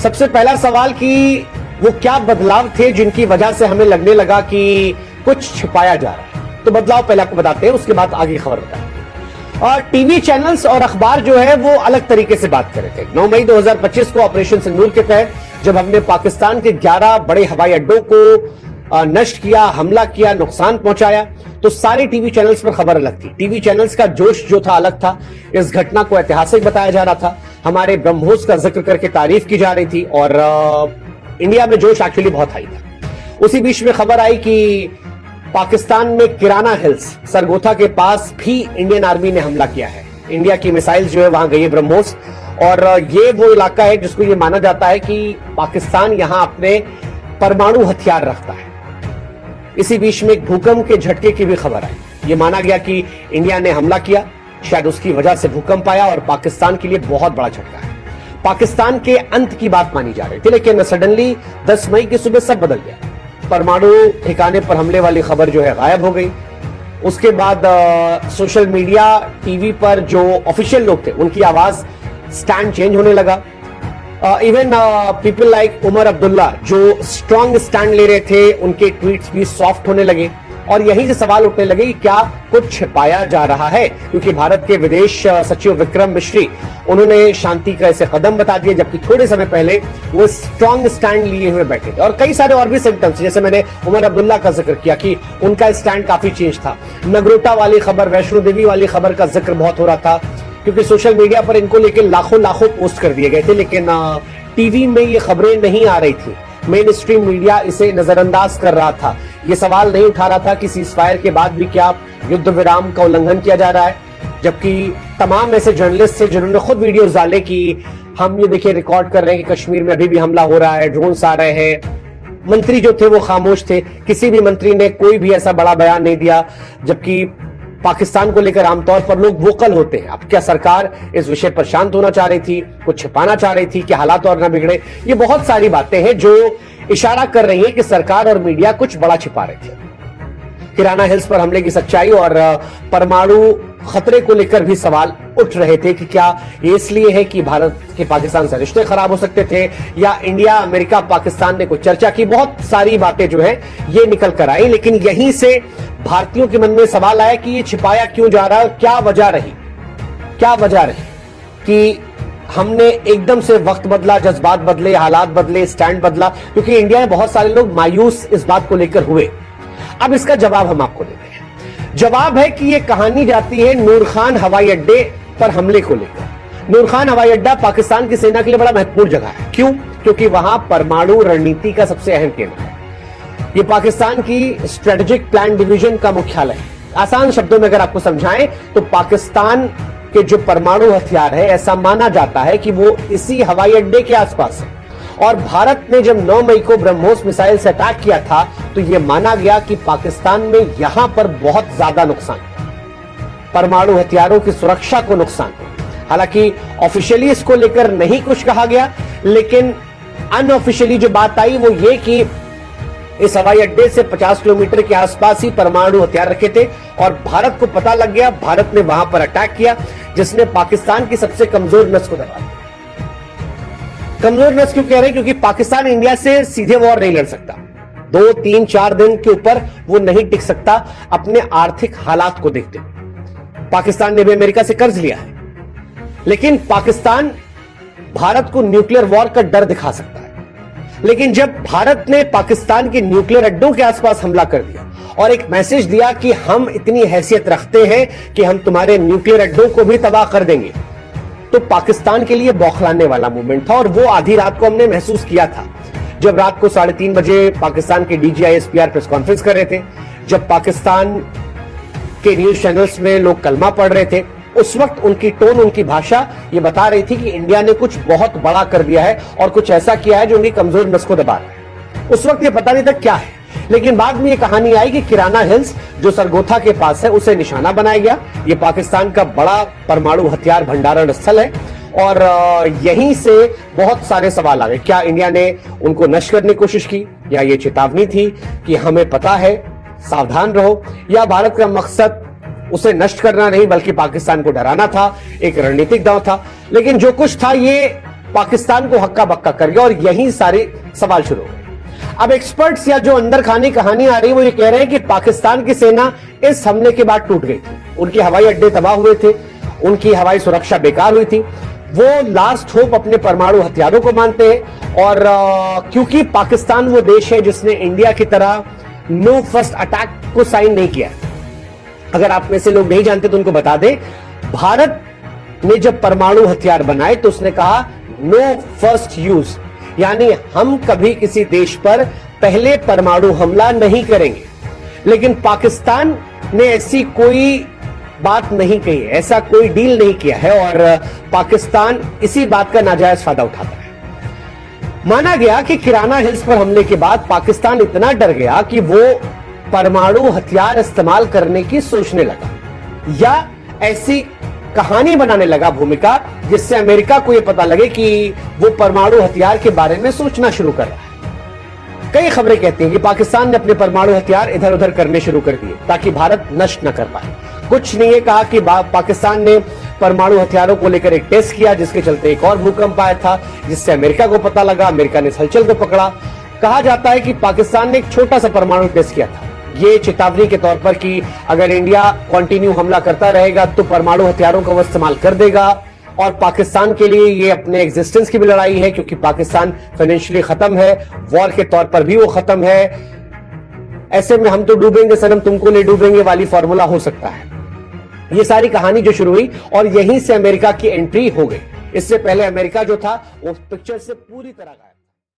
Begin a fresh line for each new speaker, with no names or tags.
सबसे पहला सवाल कि वो क्या बदलाव थे जिनकी वजह से हमें लगने लगा कि कुछ छिपाया जा रहा है। तो बदलाव पहले आपको बताते हैं, उसके बाद आगे खबर बताएं। और टीवी चैनल्स और अखबार जो है वो अलग तरीके से बात कर रहे थे। 9 मई 2025 को ऑपरेशन सिंदूर के तहत जब हमने पाकिस्तान के 11 बड़े हवाई अड्डों को नष्ट किया, हमला किया, नुकसान पहुंचाया, तो सारे टीवी चैनल्स पर खबर अलग थी। टीवी चैनल्स का जोश जो था अलग था। इस घटना को ऐतिहासिक बताया जा रहा था। हमारे ब्रह्मोस का जिक्र करके तारीफ की जा रही थी और इंडिया में जोश एक्चुअली बहुत हाई था। उसी बीच में खबर आई कि पाकिस्तान में किराना हिल्स सरगोथा के पास भी इंडियन आर्मी ने हमला किया है। इंडिया की मिसाइल्स जो है वहां गई है ब्रह्मोस, और ये वो इलाका है जिसको ये माना जाता है कि पाकिस्तान यहां अपने परमाणु हथियार रखता है। इसी बीच में एक भूकंप के झटके की भी खबर आई। ये माना गया कि इंडिया ने हमला किया, शायद उसकी वजह से भूकंप आया और पाकिस्तान के लिए बहुत बड़ा झटका है। पाकिस्तान के अंत की बात मानी जा रही थी, लेकिन सडनली 10 मई की सुबह सब बदल गया। परमाणु ठिकाने पर हमले वाली खबर जो है गायब हो गई। उसके बाद सोशल मीडिया, टीवी पर जो ऑफिशियल लोग थे उनकी आवाज स्टैंड चेंज होने लगा। Even people like Omar Abdullah जो स्ट्रांग स्टैंड ले रहे थे, उनके ट्वीट्स भी सॉफ्ट होने लगे और यहीं से सवाल उठने लगे कि क्या कुछ छिपाया जा रहा है, क्योंकि भारत के विदेश सचिव विक्रम मिश्री उन्होंने शांति का ऐसे कदम बता दिए, जबकि थोड़े समय पहले वो स्ट्रांग स्टैंड लिए हुए बैठे थे। और कई सारे और भी सिम्टम्स, जैसे मैंने उमर अब्दुल्ला का जिक्र किया कि उनका स्टैंड काफी चेंज था। नगरोटा वाली खबर, वैष्णो देवी वाली खबर का जिक्र बहुत हो रहा था, क्योंकि सोशल मीडिया पर इनको लेकर लाखों पोस्ट कर दिए गए थे, लेकिन टीवी में ये खबरें नहीं आ रही थी। मेन स्ट्रीम मीडिया इसे नजरअंदाज कर रहा था। ये सवाल नहीं उठा रहा था कि सीजफायर के बाद भी क्या युद्ध विराम का उल्लंघन किया जा रहा है, जबकि तमाम ऐसे जर्नलिस्ट थे जिन्होंने खुद वीडियोस डाले कि हम ये देखिए रिकॉर्ड कर रहे हैं कि कश्मीर में अभी भी हमला हो रहा है, ड्रोन्स आ रहे हैं। मंत्री जो थे वो खामोश थे, किसी भी मंत्री ने कोई भी ऐसा बड़ा बयान नहीं दिया, जबकि पाकिस्तान को लेकर आमतौर पर लोग वोकल होते हैं। अब क्या सरकार इस विषय पर शांत होना चाह रही थी, कुछ छिपाना चाह रही थी कि हालात और ना बिगड़े? ये बहुत सारी बातें हैं जो इशारा कर रही है कि सरकार और मीडिया कुछ बड़ा छिपा रहे थे। किराना हिल्स पर हमले की सच्चाई और परमाणु खतरे को लेकर भी सवाल उठ रहे थे कि क्या ये इसलिए है कि भारत के पाकिस्तान से रिश्ते खराब हो सकते थे, या इंडिया, अमेरिका, पाकिस्तान ने कुछ चर्चा की। बहुत सारी बातें जो है ये निकल कर आई, लेकिन यहीं से भारतीयों के मन में सवाल आया कि ये छिपाया क्यों जा रहा है, क्या वजह रही कि हमने एकदम से वक्त बदला, जज्बात बदले, हालात बदले, स्टैंड बदला, क्योंकि इंडिया में बहुत सारे लोग मायूस इस बात को लेकर हुए। अब इसका जवाब हम आपको देते हैं। जवाब है कि ये कहानी जाती है नूर खान हवाई अड्डे पर हमले को लेकर। नूर खान हवाई अड्डा पाकिस्तान की सेना के लिए बड़ा महत्वपूर्ण जगह है। क्यों? क्योंकि वहां परमाणु रणनीति का सबसे अहम केंद्र है। ये पाकिस्तान की स्ट्रेटेजिक प्लान डिवीजन का मुख्यालय है। आसान शब्दों में अगर आपको समझाएं तो पाकिस्तान के जो परमाणु हथियार है, ऐसा माना जाता है कि वो इसी हवाई अड्डे के आसपास है। और भारत ने जब 9 मई को ब्रह्मोस मिसाइल से अटैक किया था तो यह माना गया कि पाकिस्तान में यहां पर बहुत ज्यादा नुकसान, परमाणु हथियारों की सुरक्षा को नुकसान। हालांकि ऑफिशियली इसको लेकर नहीं कुछ कहा गया, लेकिन अनऑफिशियली जो बात आई वो ये कि इस हवाई अड्डे से 50 किलोमीटर के आसपास ही परमाणु हथियार रखे थे और भारत को पता लग गया। भारत ने वहां पर अटैक किया, जिसने पाकिस्तान की सबसे कमजोर नस को दबा दिया। कमजोर नस क्यों कह रहे हैं? क्योंकि पाकिस्तान इंडिया से सीधे वॉर नहीं लड़ सकता। 2, 3, 4 दिन के ऊपर वो नहीं टिक सकता अपने आर्थिक हालात को देखते हुए। पाकिस्तान ने भी अमेरिका से कर्ज लिया है, लेकिन पाकिस्तान भारत को न्यूक्लियर वॉर का डर दिखा सकता है। लेकिन जब भारत ने पाकिस्तान के न्यूक्लियर अड्डों के आसपास हमला कर दिया और एक मैसेज दिया कि हम इतनी हैसियत रखते हैं कि हम तुम्हारे न्यूक्लियर अड्डों को भी तबाह कर देंगे, तो पाकिस्तान के लिए बौखलाने वाला मूवमेंट था। और वो आधी रात को हमने महसूस किया था, जब रात को 3:30 बजे पाकिस्तान के DGISPR प्रेस कॉन्फ्रेंस कर रहे थे, जब पाकिस्तान के न्यूज चैनल्स में लोग कलमा पढ़ रहे थे। उस वक्त उनकी टोन, उनकी भाषा ये बता रही थी कि इंडिया ने कुछ बहुत बड़ा कर दिया है और कुछ ऐसा किया है जो उनकी कमजोर नस को दबा रहा है। उस वक्त ये पता नहीं था क्या है, लेकिन बाद में ये कहानी आई कि किराना हिल्स जो सरगोथा के पास है उसे निशाना बनाया गया। ये पाकिस्तान का बड़ा परमाणु हथियार भंडारण स्थल है और यहीं से बहुत सारे सवाल आ गए। क्या इंडिया ने उनको नष्ट करने की कोशिश की, या ये चेतावनी थी कि हमें पता है, सावधान रहो, या भारत का मकसद उसे नष्ट करना नहीं बल्कि पाकिस्तान को डराना था, एक रणनीतिक दांव था। लेकिन जो कुछ था ये पाकिस्तान को हक्का बक्का कर गया और यही सारे सवाल शुरू हो गए। अब एक्सपर्ट्स या जो अंदर खानी कहानी आ रही है वो ये कह रहे हैं कि पाकिस्तान की सेना इस हमले के बाद टूट गई थी, उनके हवाई अड्डे तबाह हुए थे, उनकी हवाई सुरक्षा बेकार हुई थी, वो लास्ट होप अपने परमाणु हथियारों को मानते हैं। और क्योंकि पाकिस्तान वो देश है जिसने इंडिया की तरह नो फर्स्ट अटैक को साइन नहीं किया। अगर आप में से लोग नहीं जानते तो उनको बता दें, भारत ने जब परमाणु हथियार बनाए तो उसने कहा नो फर्स्ट यूज, यानी हम कभी किसी देश पर पहले परमाणु हमला नहीं करेंगे। लेकिन पाकिस्तान ने ऐसी कोई बात नहीं कही है, ऐसा कोई डील नहीं किया है और पाकिस्तान इसी बात का नाजायज फायदा उठाता है। माना गया कि किराना हिल्स पर हमले के बाद पाकिस्तान इतना डर गया कि वो परमाणु हथियार इस्तेमाल करने की सोचने लगा या ऐसी कहानी बनाने लगा भूमिका जिससे अमेरिका को यह पता लगे कि वो परमाणु हथियार के बारे में सोचना शुरू कर रहा है। कई खबरें कहती हैं कि पाकिस्तान ने अपने परमाणु हथियार इधर उधर करने शुरू कर दिए ताकि भारत नष्ट न कर पाए। कुछ ने यह कहा कि पाकिस्तान ने परमाणु हथियारों को लेकर एक टेस्ट किया जिसके चलते एक और भूकंप आया था जिससे अमेरिका को पता लगा, अमेरिका ने हलचल को पकड़ा। कहा जाता है कि पाकिस्तान ने एक छोटा सा परमाणु टेस्ट किया था, ये चेतावनी के तौर पर कि अगर इंडिया कंटिन्यू हमला करता रहेगा तो परमाणु हथियारों का वो इस्तेमाल कर देगा। और पाकिस्तान के लिए ये अपने एग्जिस्टेंस की भी लड़ाई है क्योंकि पाकिस्तान फाइनेंशियली खत्म है, वॉर के तौर पर भी वो खत्म है। ऐसे में हम तो डूबेंगे सनम तुमको नहीं डूबेंगे वाली फॉर्मूला हो सकता है। ये सारी कहानी जो शुरू हुई और यहीं से अमेरिका की एंट्री हो गई। इससे पहले अमेरिका जो था वो पिक्चर से पूरी तरह गायब।